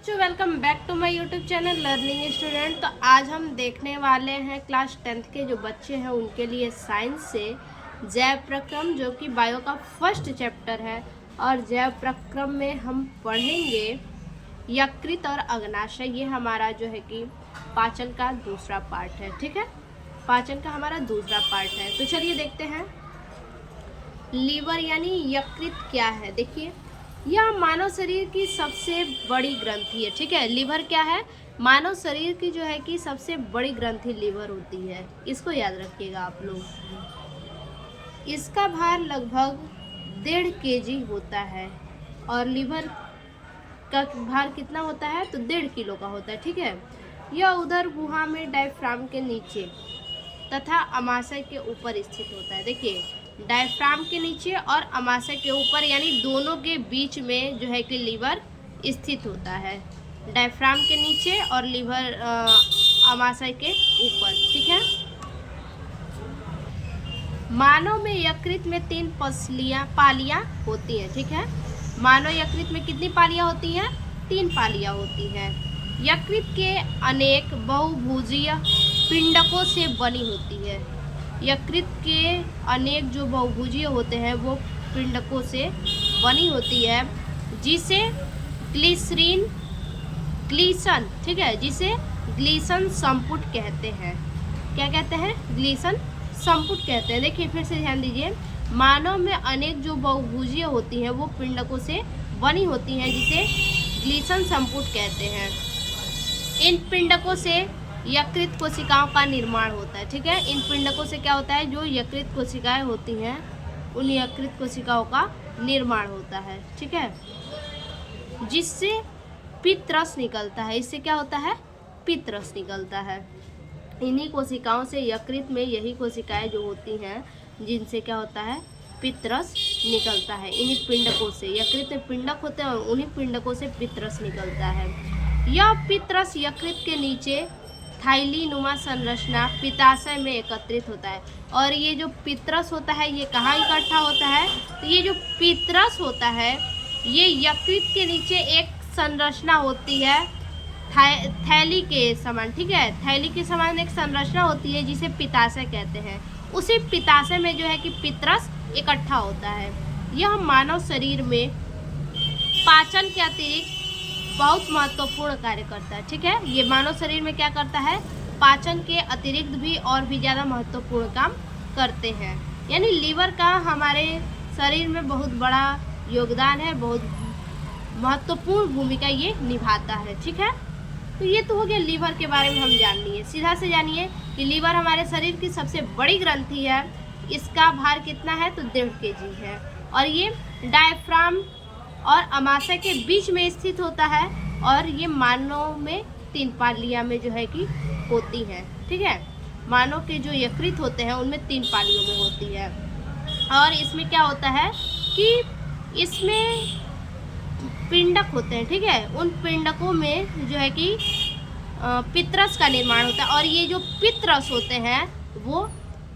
Welcome back to my YouTube channel learning student. तो आज हम देखने वाले हैं क्लास 10th के जो बच्चे हैं उनके लिए साइंस से जैव प्रक्रम, जो कि बायो का फर्स्ट चैप्टर है। और जैव प्रक्रम में हम पढ़ेंगे यकृत और अग्नाशय। ये हमारा जो है कि पाचन का दूसरा पार्ट है। ठीक है, पाचन का हमारा दूसरा पार्ट है। तो चलिए देखते हैं लीवर यानी यकृत क्या है। देखिए, यह मानव शरीर की सबसे बड़ी ग्रंथि है। ठीक है, लीवर क्या है? मानव शरीर की जो है कि सबसे बड़ी ग्रंथि लीवर होती है। इसको याद रखिएगा आप लोग। इसका भार लगभग 1.5 kg होता है। और लीवर का भार कितना होता है? तो 1.5 किलो का होता है। ठीक है, यह उधर गुहा में डायफ्राम के नीचे तथा अमाशय के ऊपर स्थित होता है। देखिए, डायफ्राम के नीचे और अमाशय के ऊपर, यानी दोनों के बीच में जो है कि लीवर स्थित होता है। डायफ्राम के नीचे और लीवर अमाशय के ऊपर। ठीक है, मानव में यकृत में 3 पालियां होती हैं। ठीक है, मानव यकृत में कितनी पालियां होती हैं? 3 पालियां होती हैं। यकृत के अनेक बहुभुजीय पिंडकों से बनी होती है। यकृत के अनेक जो बहुभुजीय होते हैं वो पिंडकों से बनी होती है, जिसे ग्लीसन, ठीक है, जिसे ग्लीसन संपुट कहते हैं। क्या कहते हैं? ग्लीसन संपुट कहते हैं। देखिए, फिर से ध्यान दीजिए, मानव में अनेक जो बहुभुजीय होती हैं वो पिंडकों से बनी होती हैं, जिसे ग्लीसन संपुट कहते हैं। इन पिंडकों से यकृत कोशिकाओं का निर्माण होता है। ठीक है, इन पिंडकों से क्या होता है? जो यकृत कोशिकाएं होती हैं उन यकृत कोशिकाओं का निर्माण होता है। ठीक है, जिससे पित्तरस निकलता है। इससे क्या होता है? पित्तरस निकलता है। इन्हीं कोशिकाओं से, यकृत में यही कोशिकाएं जो होती हैं जिनसे क्या होता है? पित्तरस निकलता है। इन्हीं पिंडकों से, यकृत में पिंडक होते हैं और उन्हीं पिंडकों से पित्तरस निकलता है। यह पित्तरस यकृत के नीचे थाइली नुमा संरचना पित्ताशय में एकत्रित होता है। और ये जो पित्तरस होता है ये कहाँ इकट्ठा होता है? तो ये जो पित्तरस होता है ये यकृत के नीचे एक संरचना होती है थैली के समान। ठीक है, थैली के समान एक संरचना होती है जिसे पित्ताशय कहते हैं। उसी पित्ताशय में जो है कि पित्तरस इकट्ठा होता है। यह मानव शरीर में पाचन के अतिरिक्त बहुत महत्वपूर्ण कार्य करता है। ठीक है, ये मानव शरीर में क्या करता है? पाचन के अतिरिक्त भी और भी ज़्यादा महत्वपूर्ण काम करते हैं। यानी लीवर का हमारे शरीर में बहुत बड़ा योगदान है, बहुत महत्वपूर्ण भूमिका ये निभाता है। ठीक है, तो ये तो हो गया लीवर के बारे में हम जान लिए। सीधा से जानिए कि लीवर हमारे शरीर की सबसे बड़ी ग्रंथि है। इसका भार कितना है? तो 1.5 kg है। और ये डायफ्राम और अमाशय के बीच में स्थित होता है। और ये मानव में 3 पालियां में जो है कि होती है। ठीक है, मानव के जो यकृत होते हैं उनमें 3 पालियों में होती है। और इसमें क्या होता है कि इसमें पिंडक होते हैं। ठीक है, उन पिंडकों में जो है कि पित्तरस का निर्माण होता है। और ये जो पित्तरस होते हैं वो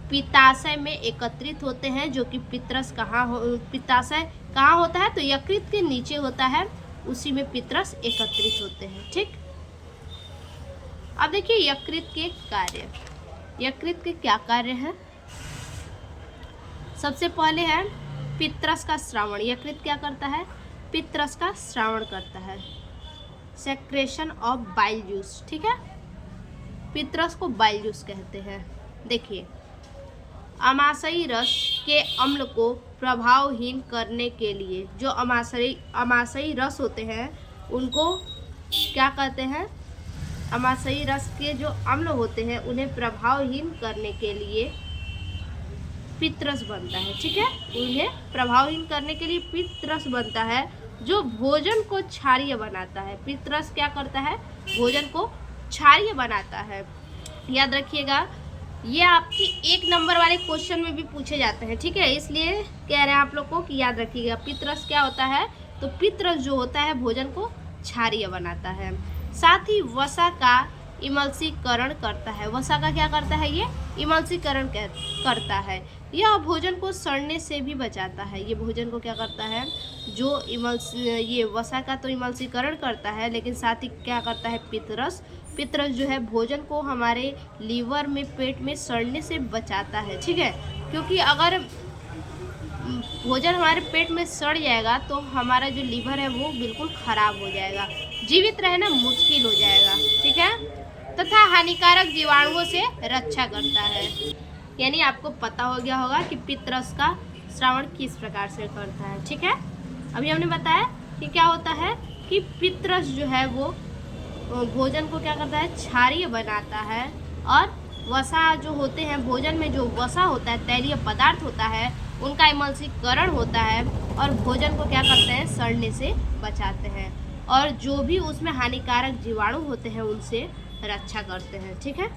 पित्ताशय में एकत्रित होते हैं। जो कि पित्तरस पित्ताशय कहाँ होता है? तो यकृत के नीचे होता है, उसी में पित्तरस एकत्रित होते हैं। ठीक, अब देखिए यकृत के कार्य। यकृत के क्या कार्य हैं? सबसे पहले है पित्तरस का स्रावण। यकृत क्या करता है? पित्तरस का स्रावण करता है। Secretion of bile juice. ठीक है, पित्तरस को बाइल जूस कहते हैं। देखिए, अमाशयी रस के अम्ल को प्रभावहीन करने के लिए जो अमाशयी रस होते हैं उनको क्या कहते हैं? अमाशयी रस के जो अम्ल होते हैं उन्हें प्रभावहीन करने के लिए पित्तरस बनता है। ठीक है, उन्हें प्रभावहीन करने के लिए पित्तरस बनता है, जो भोजन को क्षारीय बनाता है। पित्तरस क्या करता है? भोजन को क्षारीय बनाता है। याद रखिएगा, ये आपकी 1 नंबर वाले क्वेश्चन में भी पूछे जाते हैं। ठीक है, इसलिए कह रहे हैं आप लोग को कि याद रखिएगा पित्तरस क्या होता है। तो पित्तरस जो होता है भोजन को क्षारीय बनाता है। साथ ही वसा का इमल्सीकरण करता है। वसा का क्या करता है? ये इमल्सीकरण करता है। यह भोजन को सड़ने से भी बचाता है। ये भोजन को क्या करता है? जो ये वसा का तो इमल्सीकरण करता है, लेकिन साथ ही क्या करता है? पित्तरस। पित्तरस जो है भोजन को हमारे लीवर में, पेट में सड़ने से बचाता है। ठीक है, क्योंकि अगर भोजन हमारे पेट में सड़ जाएगा तो हमारा जो लीवर है वो बिल्कुल ख़राब हो जाएगा, जीवित रहना मुश्किल हो जाएगा। ठीक है, तथा हानिकारक जीवाणुओं से रक्षा करता है। यानी आपको पता हो गया होगा कि पित्तरस का श्रावण किस प्रकार से करता है। ठीक है, अभी हमने बताया कि क्या होता है कि पित्तरस जो है वो भोजन को क्या करता है? क्षारीय बनाता है, और वसा जो होते हैं, भोजन में जो वसा होता है, तैलीय पदार्थ होता है, उनका इमल्सीकरण होता है और भोजन को क्या करते हैं? सड़ने से बचाते हैं, और जो भी उसमें हानिकारक जीवाणु होते हैं उनसे रक्षा करते हैं। ठीक है,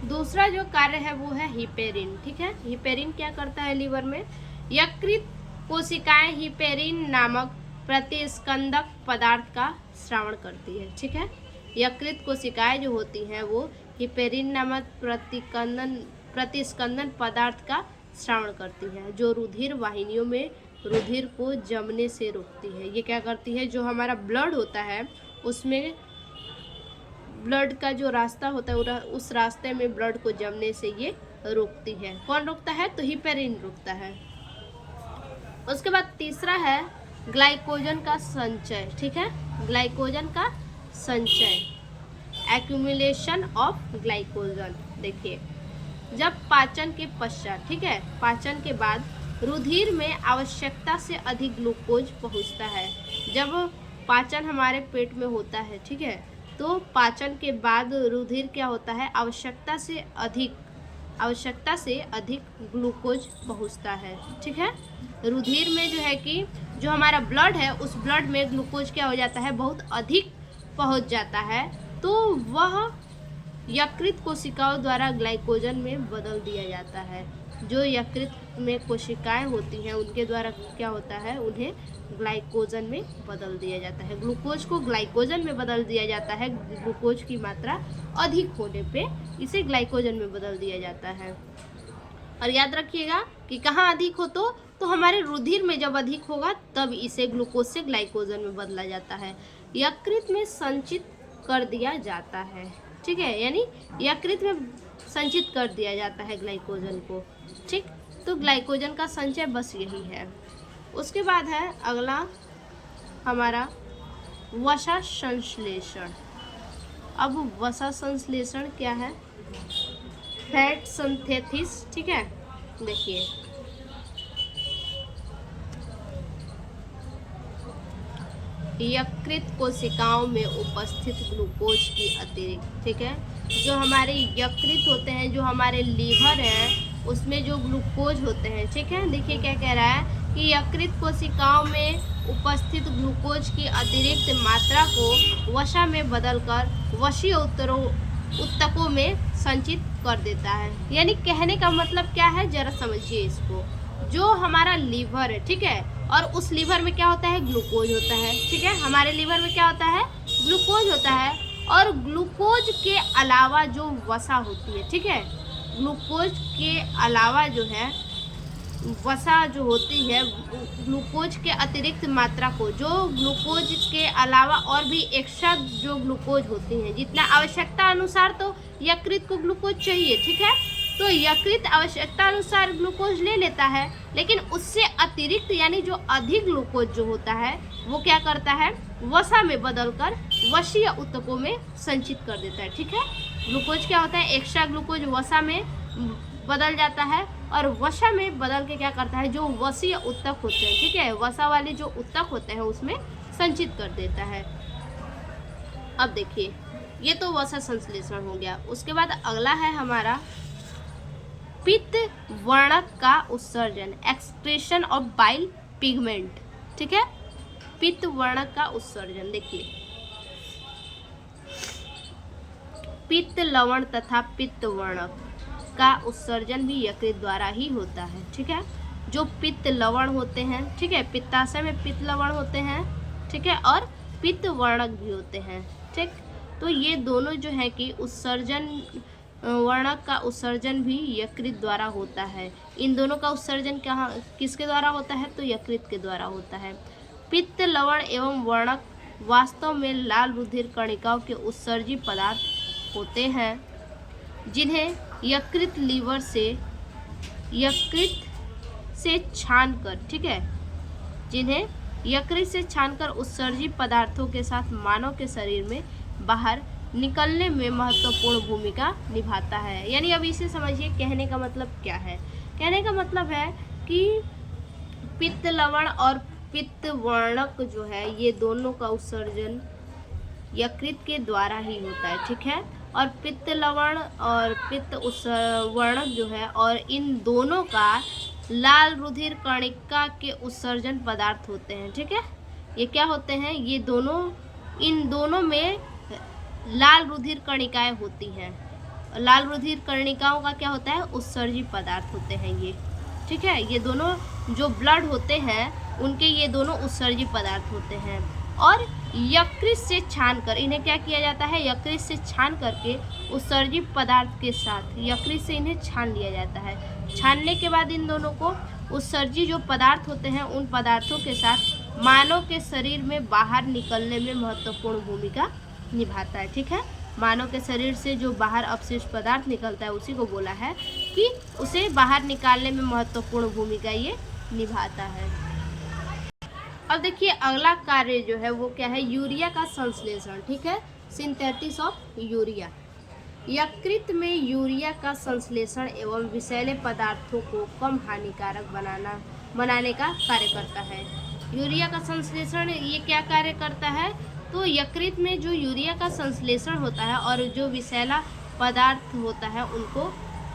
दूसरा जो कार्य है वो है हिपेरिन। ठीक है, हिपेरिन क्या करता है लीवर में? यकृत कोशिकाएं हिपेरिन नामक प्रतिस्कंदक पदार्थ का स्रावण करती है। ठीक है, यकृत कोशिकाएं जो होती हैं वो हिपेरिन नामक प्रतिस्कंदन पदार्थ का स्रावण करती है, जो रुधिर वाहिनियों में रुधिर को जमने से रोकती है। ये क्या करती है? जो हमारा ब्लड होता है उसमें ब्लड का जो रास्ता होता है उस रास्ते में ब्लड को जमने से ये रोकती है। कौन रोकता है? तो हिपेरिन रोकता है। उसके बाद तीसरा है ग्लाइकोजन का संचय। ठीक है, ग्लाइकोजन का संचय, एक्यूमुलेशन ऑफ ग्लाइकोजन। देखिए, जब पाचन के पश्चात, ठीक है, पाचन के बाद रुधिर में आवश्यकता से अधिक ग्लूकोज पहुंचता है। जब पाचन हमारे पेट में होता है, ठीक है, तो पाचन के बाद रुधिर क्या होता है? आवश्यकता से अधिक ग्लूकोज पहुंचता है। ठीक है, रुधिर में जो है कि जो हमारा ब्लड है उस ब्लड में ग्लूकोज क्या हो जाता है? बहुत अधिक पहुंच जाता है, तो वह यकृत कोशिकाओं द्वारा ग्लाइकोजन में बदल दिया जाता है। जो यकृत में कोशिकाएं होती हैं उनके द्वारा क्या होता है? उन्हें ग्लाइकोजन में बदल दिया जाता है। ग्लूकोज को ग्लाइकोजन में बदल दिया जाता है। ग्लूकोज की मात्रा अधिक होने पे इसे ग्लाइकोजन में बदल दिया जाता है। और याद रखिएगा कि कहाँ अधिक हो तो हमारे रुधिर में जब अधिक होगा तब इसे ग्लूकोज से ग्लाइकोजन में बदला जाता है। यकृत में संचित कर दिया जाता है। ठीक है, यानी यकृत में संचित कर दिया जाता है ग्लाइकोजन को। ठीक, तो ग्लाइकोजन का संचय बस यही है। उसके बाद है अगला हमारा वसा संश्लेषण। अब वसा संश्लेषण क्या है? Fat synthesis. ठीक है, देखिए, यकृत कोशिकाओं में उपस्थित ग्लूकोज की अतिरिक्त, ठीक है, जो हमारे यकृत होते हैं, जो हमारे लीवर है, उसमें जो ग्लूकोज होते हैं, ठीक है, देखिए क्या कह रहा है कि यकृत कोशिकाओं में उपस्थित ग्लूकोज की अतिरिक्त मात्रा को वसा में बदलकर वसीय उत्तकों में संचित कर देता है। यानी कहने का मतलब क्या है, जरा समझिए इसको। जो हमारा लीवर है, ठीक है, और उस लीवर में क्या होता है? ग्लूकोज होता है। ठीक है, हमारे लीवर में क्या होता है? ग्लूकोज होता है, और ग्लूकोज के अलावा जो वसा होती है, ठीक है, ग्लूकोज के अलावा जो है वसा जो होती है, ग्लूकोज के अतिरिक्त मात्रा को, जो ग्लूकोज के अलावा और भी एक्स्ट्रा जो ग्लूकोज होती हैं, जितना आवश्यकता अनुसार तो यकृत को ग्लूकोज चाहिए, ठीक है, तो यकृत आवश्यकता अनुसार ग्लूकोज ले लेता है, लेकिन उससे अतिरिक्त यानी जो अधिक ग्लूकोज जो होता है वो क्या करता है? वसा में बदलकर वसीय उत्तकों में संचित कर देता है। ठीक है, ग्लूकोज क्या होता है? एक्स्ट्रा ग्लूकोज वसा में बदल जाता है, और वसा में बदल के क्या करता है? जो वसीय उत्तक होते हैं, ठीक है, वसा वाले जो उत्तक होते हैं उसमें संचित कर देता है। अब देखिए, ये तो वसा संश्लेषण हो गया। उसके बाद अगला है हमारा पित्त वर्णक का उत्सर्जन, एक्सक्रीशन ऑफ बाइल पिगमेंट। ठीक है, पित्त वर्णक का उत्सर्जन। देखिए, पित्त लवण तथा पित्त वर्णक का उत्सर्जन भी यकृत द्वारा ही होता है। ठीक है, जो पित्त लवण होते हैं, ठीक है, पित्ताशय में पित्त लवण होते हैं, ठीक है, और पित्त वर्णक भी होते हैं। ठीक, तो ये दोनों जो है कि उत्सर्जन वर्णक का उत्सर्जन भी यकृत द्वारा होता है। इन दोनों का उत्सर्जन कहाँ किसके द्वारा होता है? तो यकृत के द्वारा होता है। पित्त, लवण एवं वर्णक वास्तव में लाल रुधिर कणिकाओं के उत्सर्जी पदार्थ होते हैं, जिन्हें यकृत लीवर से छानकर, ठीक है, जिन्हें यकृत से छानकर उत्सर्जी पदार्थों के साथ मानव के शरीर में बाहर निकलने में महत्वपूर्ण भूमिका निभाता है। यानी अब इसे समझिए, कहने का मतलब क्या है? कहने का मतलब है कि पित्त, लवण और पित्त वर्णक जो है ये दोनों का उत्सर्जन यकृत के द्वारा ही होता है, ठीक है। और पित्त, लवण और पित्त वर्णक जो है और इन दोनों का लाल रुधिर कणिका के उत्सर्जन पदार्थ होते हैं, ठीक है। ये क्या होते हैं? ये दोनों, इन दोनों में लाल रुधिर कणिकाएं होती हैं। लाल रुधिर कणिकाओं का क्या होता है? उत्सर्जी पदार्थ होते हैं ये, ठीक है। ये दोनों जो ब्लड होते हैं उनके ये दोनों उत्सर्जी पदार्थ होते हैं। और यकृत से छानकर इन्हें क्या किया जाता है? यकृत से छान करके उत्सर्जी पदार्थ के साथ यकृत से इन्हें छान लिया जाता है। छानने के बाद इन दोनों को उत्सर्जी जो पदार्थ होते हैं उन पदार्थों के साथ मानव के शरीर में बाहर निकलने में महत्वपूर्ण भूमिका निभाता है, ठीक है। मानव के शरीर से जो बाहर अपशिष्ट पदार्थ निकलता है उसी को बोला है कि उसे बाहर निकालने में महत्वपूर्ण भूमिका ये निभाता है। अब देखिए अगला कार्य जो है वो क्या है? यूरिया का संश्लेषण, ठीक है, सिंथेसिस ऑफ यूरिया। यकृत में यूरिया का संश्लेषण एवं विषैले पदार्थों को कम हानिकारक बनाने का कार्य करता है। यूरिया का संश्लेषण ये क्या कार्य करता है? तो यकृत में जो यूरिया का संश्लेषण होता है और जो विषैला पदार्थ होता है उनको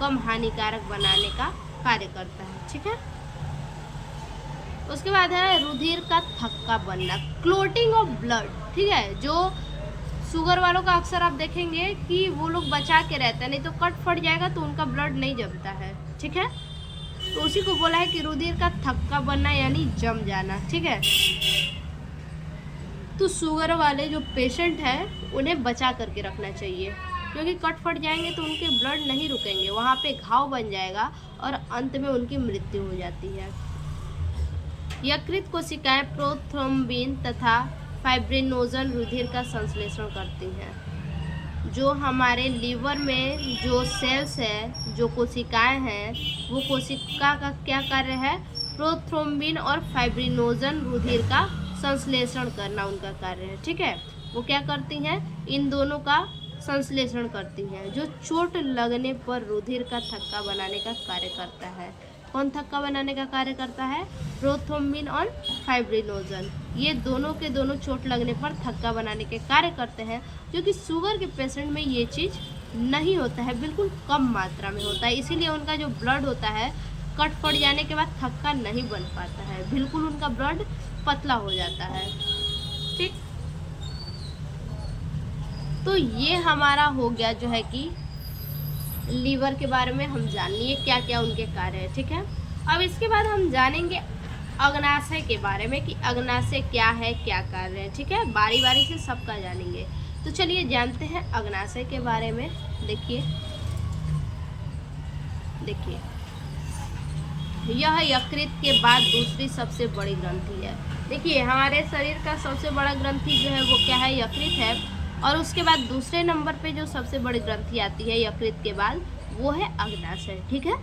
कम हानिकारक बनाने का कार्य करता है, ठीक है। उसके बाद है रुधिर का थक्का बनना, क्लोटिंग ऑफ ब्लड, ठीक है। जो शुगर वालों का अक्सर आप देखेंगे कि वो लोग बचा के रहते हैं, नहीं तो कट फट जाएगा तो उनका ब्लड नहीं जमता है, ठीक है। तो उसी को बोला है कि रुधिर का थक्का बनना यानी जम जाना, ठीक है। तो शुगर वाले जो पेशेंट हैं उन्हें बचा करके रखना चाहिए, क्योंकि कट फट जाएंगे तो उनके ब्लड नहीं रुकेंगे, वहाँ पे घाव बन जाएगा और अंत में उनकी मृत्यु हो जाती है। यकृत कोशिकाएं प्रोथ्रोम्बिन तथा फाइब्रिनोजन रुधिर का संश्लेषण करती हैं। जो हमारे लीवर में जो सेल्स है, जो कोशिकाएं हैं, वो कोशिका का क्या कार्य है? प्रोथ्रोम्बिन और फाइब्रिनोजन रुधिर का संश्लेषण करना उनका कार्य है, ठीक है। वो क्या करती हैं? इन दोनों का संश्लेषण करती हैं, जो चोट लगने पर रुधिर का थक्का बनाने का कार्य करता है। कौन थक्का बनाने का कार्य करता है? प्रोथ्रोम्बिन और फाइब्रिनोजन। ये दोनों के दोनों चोट लगने पर थक्का बनाने के कार्य करते हैं, जो कि शुगर के पेशेंट में ये चीज़ नहीं होता है, बिल्कुल कम मात्रा में होता है। इसीलिए उनका जो ब्लड होता है कट फट जाने के बाद थक्का नहीं बन पाता है, बिल्कुल उनका ब्लड पतला हो जाता है, ठीक। तो ये हमारा हो गया जो है कि लीवर के बारे में हम जान लिए क्या क्या उनके कार्य है, ठीक है। अब इसके बाद हम जानेंगे अग्नाशय के बारे में कि अग्नाशय क्या है, क्या कार्य है, ठीक है। बारी बारी से सबका जानेंगे। तो चलिए जानते हैं अग्नाशय के बारे में। देखिए यह यकृत के बाद दूसरी सबसे बड़ी ग्रंथि है। देखिए हमारे शरीर का सबसे बड़ा ग्रंथि जो है वो क्या है? यकृत है। और उसके बाद दूसरे नंबर पे जो सबसे बड़ी ग्रंथि आती है यकृत के बाद वो है अग्नाशय, ठीक है।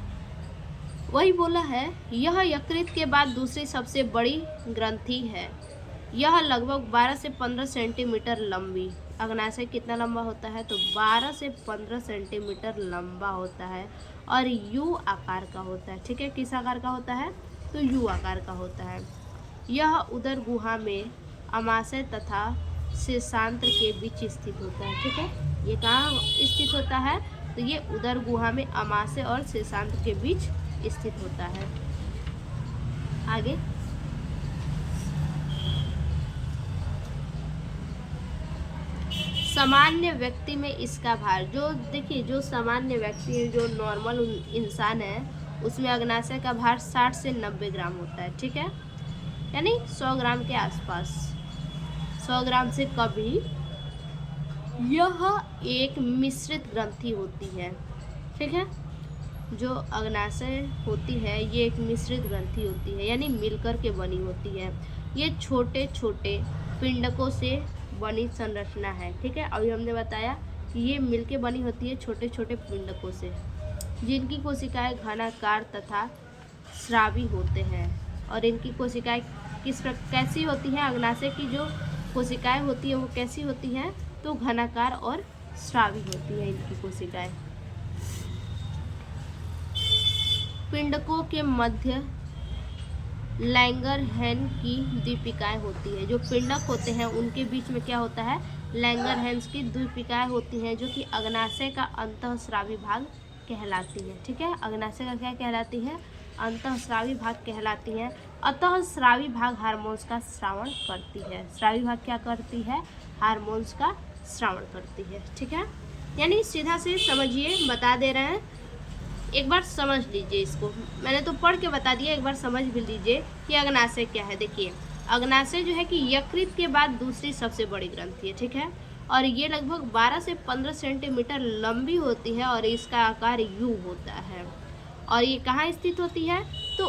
वही बोला है, यह यकृत के बाद दूसरी सबसे बड़ी ग्रंथि है। यह लगभग 12 से 15 सेंटीमीटर लंबी, अग्नाशय कितना लंबा होता है? तो 12 से 15 सेंटीमीटर लंबा होता है और यू आकार का होता है, ठीक है। किस आकार का होता है? तो यू आकार का होता है। यह उदर गुहा में अमाशय तथा शेषांत्र के बीच स्थित होता है, ठीक है। ये कहाँ स्थित होता है? तो ये उदर गुहा में अमाशय और शेषांत्र के बीच स्थित होता है। आगे सामान्य व्यक्ति में इसका भार, जो देखिए जो सामान्य व्यक्ति है, जो नॉर्मल इंसान है, उसमें अग्नाशय का भार 60 से 90 ग्राम होता है, ठीक है। यानी 100 ग्राम के आसपास, 100 ग्राम से कभी यह एक मिश्रित ग्रंथि होती है। ठीक है, जो अग्नाशय होती है ये एक मिश्रित ग्रंथि होती है, यानी मिलकर के बनी होती है। ये छोटे छोटे पिंडकों से बनी संरचना है। ठीक है, अभी हमने बताया कि ये मिलके बनी होती है छोटे छोटे पिंडकों से, जिनकी कोशिकाएं घनाकार तथा स्रावी होते हैं। और इनकी कोशिकाएं कैसी होती हैं? अग्नाशय की जो कोशिकाएं होती है वो कैसी होती हैं? तो घनाकार और स्रावी होती है इनकी कोशिकाएं। पिंडकों के मध्य लैंगरहैंस की द्वीपिकाएं होती है। जो पिंडक होते हैं उनके बीच में क्या होता है? लैंगरहैंस की द्वीपिकाएं होती हैं, जो कि अग्नाशय का अंतःस्रावी भाग कहलाती है। ठीक है, अग्नाशय का क्या कहलाती है? अंतःस्रावी भाग कहलाती है। अतः स्रावी भाग हार्मोन्स का स्रावण करती है। स्रावी भाग क्या करती है? हार्मोन्स का स्रावण करती है। ठीक है, यानी सीधा से समझिए, बता दे रहे हैं, एक बार समझ लीजिए इसको। मैंने तो पढ़ के बता दिया, एक बार समझ भी लीजिए कि अग्नाशय क्या है। देखिए, अग्नाशय जो है कि यकृत के बाद दूसरी सबसे बड़ी ग्रंथि है। ठीक है, और ये लगभग 12 से 15 सेंटीमीटर लंबी होती है और इसका आकार यू होता है। और ये कहाँ स्थित होती है? तो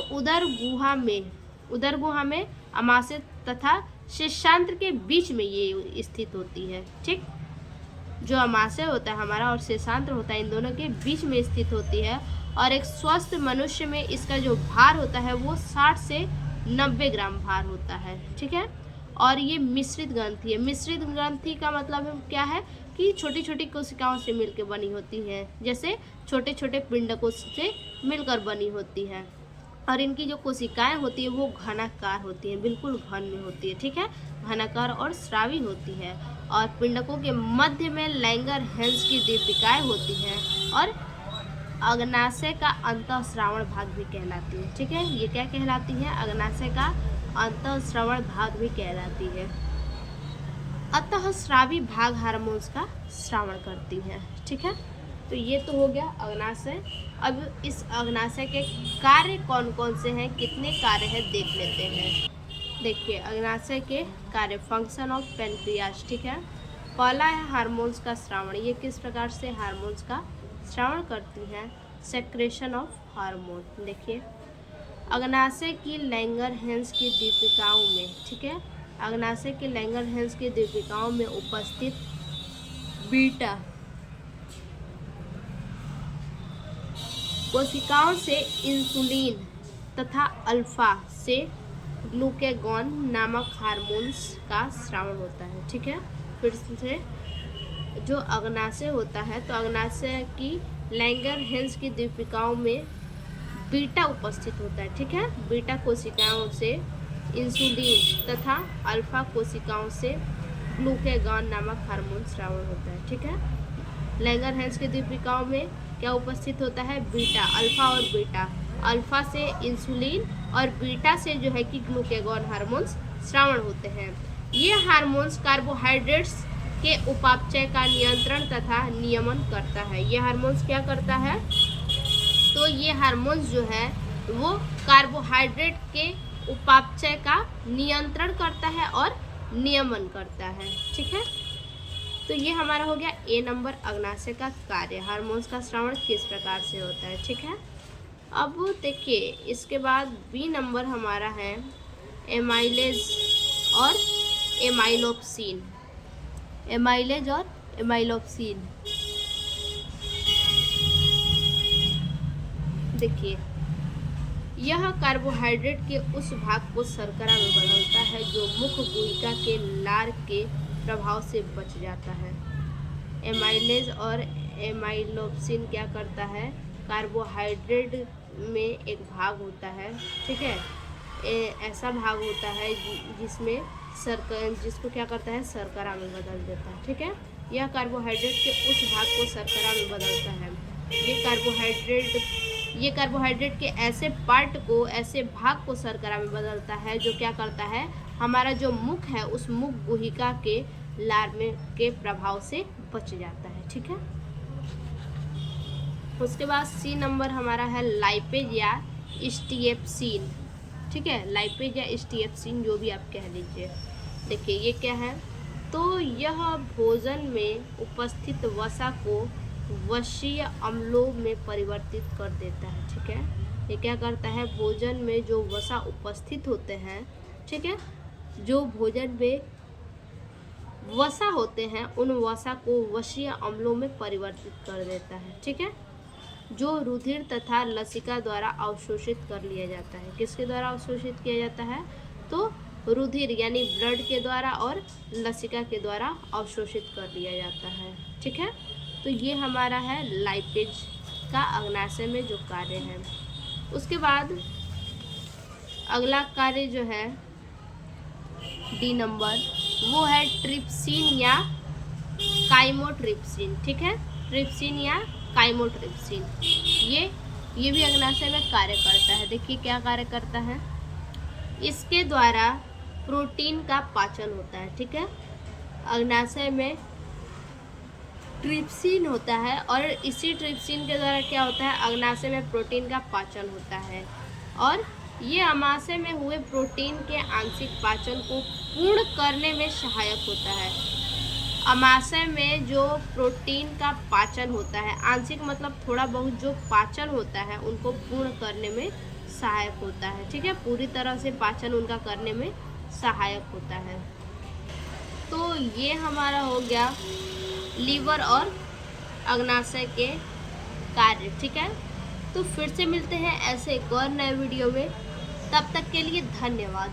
उदर गुहा में अमाशय तथा शेषांत्र के बीच में ये स्थित होती है। ठीक, जो अमाशय होता है हमारा और शेषांत्र होता है, इन दोनों के बीच में स्थित होती है। और एक स्वस्थ मनुष्य में इसका जो भार होता है वो 60 से 90 ग्राम भार होता है। ठीक है, और ये मिश्रित ग्रंथि है। मिश्रित ग्रंथि का मतलब क्या है? कि छोटी छोटी कोशिकाओं से मिलकर बनी होती है, जैसे छोटे छोटे पिंडकों से मिलकर बनी होती है। और इनकी जो कोशिकाएं होती है वो घनाकार होती हैं, बिल्कुल घन में होती है। ठीक है, घनाकार और स्रावी होती है। और पिंडकों के मध्य में लैंगरहैंस की दीपिकाएं होती हैं और अग्नाशय का अंतःस्रावण भाग भी कहलाती है। ठीक है, ये क्या कहलाती है? अग्नाशय का अंतःस्रावण भाग भी कहलाती है। अतः स्रावी भाग हार्मोन्स का स्रावण करती है। ठीक है, तो ये तो हो गया अग्नाशय। अब इस अग्नाशय के कार्य कौन कौन से हैं, कितने कार्य हैं, देख लेते हैं। देखिए, अग्नाशय के कार्य, फंक्शन ऑफ पेनक्रियाज। ठीक है, पहला है हार्मोन्स का श्रावण। ये किस प्रकार से हार्मोन्स का श्रावण करती हैं? Secretion of hormone. देखिए, अग्नाशय की लैंगरहैंस की दीपिकाओं में, ठीक है, अग्नाशय के लैंगरहैंस की दीपिकाओं में उपस्थित बीटा कोशिकाओं से इंसुलिन तथा अल्फा से ग्लूकेगॉन नामक हार्मोन्स का स्रावण होता है। ठीक है, फिर से जो अग्नाशय होता है, तो अग्नाशय की लैंगरहैंस की दीपिकाओं में बीटा उपस्थित होता है। ठीक है, बीटा कोशिकाओं से इंसुलिन तथा अल्फा कोशिकाओं से ग्लूकेगॉन नामक हार्मोन स्रावण होता है। ठीक है, लैंगरहैंस की दीपिकाओं में क्या उपस्थित होता है? बीटा, अल्फा और बीटा। अल्फा से इंसुलिन और बीटा से जो है कि ग्लूकेगॉन हार्मोन्स स्रावण होते हैं। ये हार्मोन्स कार्बोहाइड्रेट्स के उपापचय का नियंत्रण तथा नियमन करता है। ये हार्मोन्स क्या करता है? तो ये हार्मोन्स जो है वो कार्बोहाइड्रेट के उपापचय का नियंत्रण करता है और नियमन करता है। ठीक है, तो ये हमारा हो गया ए नंबर, अग्नाशय का कार्य, हार्मोन्स का स्रावण किस प्रकार से होता है। ठीक है, अब देखिए इसके बाद बी नंबर हमारा है एमाइलेज और एमाइलोप्सिन। एमाइलेज और एमाइलोप्सिन, देखिए यह कार्बोहाइड्रेट के उस भाग को शर्करा में बदलता है जो मुख गुहिका के लार के प्रभाव से बच जाता है। एमाइलेज और एमाइलोप्सिन क्या करता है? कार्बोहाइड्रेट में एक भाग होता है, ठीक है, ऐसा भाग होता है जिसमें जिसको क्या करता है? शर्करा में बदल देता है। ठीक है, यह कार्बोहाइड्रेट के उस भाग को शर्करा में बदलता है। ये कार्बोहाइड्रेट के ऐसे पार्ट को, ऐसे भाग को शर्करा में बदलता है जो क्या करता है? हमारा जो मुख है उस मुख गुहिका के लार्वे के प्रभाव से बच जाता है। ठीक है, उसके बाद सी नंबर हमारा है लाइपेज या स्टीएप्सिन। ठीक है, लाइपेज या स्टीएप्सिन जो भी आप कह लीजिए। देखिए ये क्या है? तो यह भोजन में उपस्थित वसा को वसीय अम्लों में परिवर्तित कर देता है। ठीक है, ये क्या करता है, भोजन में जो वसा उपस्थित होते हैं, ठीक है, जो भोजन में वसा होते हैं उन वसा को वसीय अम्लों में परिवर्तित कर देता है। ठीक है, जो रुधिर तथा लसिका द्वारा अवशोषित कर लिया जाता है। किसके द्वारा अवशोषित किया जाता है, तो रुधिर यानी ब्लड के द्वारा और लसिका के द्वारा अवशोषित कर लिया जाता है। ठीक है, तो ये हमारा है लाइपेज का अग्नाशय में जो कार्य है। उसके बाद अगला कार्य जो है डी नंबर, वो है ट्रिप्सिन या काइमोट्रिप्सिन। ठीक है, ट्रिप्सिन या काइमोट्रिप्सिन, ये भी अग्नाशय में कार्य करता है। देखिए क्या कार्य करता है, इसके द्वारा प्रोटीन का पाचन होता है। ठीक है, अग्नाशय में ट्रिप्सिन होता है और इसी ट्रिप्सिन के द्वारा क्या होता है, अग्नाशय में प्रोटीन का पाचन होता है और ये अमाशय में हुए प्रोटीन के आंशिक पाचन को पूर्ण करने में सहायक होता है। अमाशय में जो प्रोटीन का पाचन होता है, आंशिक मतलब थोड़ा बहुत जो पाचन होता है उनको पूर्ण करने में सहायक होता है। ठीक है, पूरी तरह से पाचन उनका करने में सहायक होता है। तो ये हमारा हो गया लीवर और अग्नाशय के कार्य। ठीक है, तो फिर से मिलते हैं ऐसे एक और नए वीडियो में, तब तक के लिए धन्यवाद।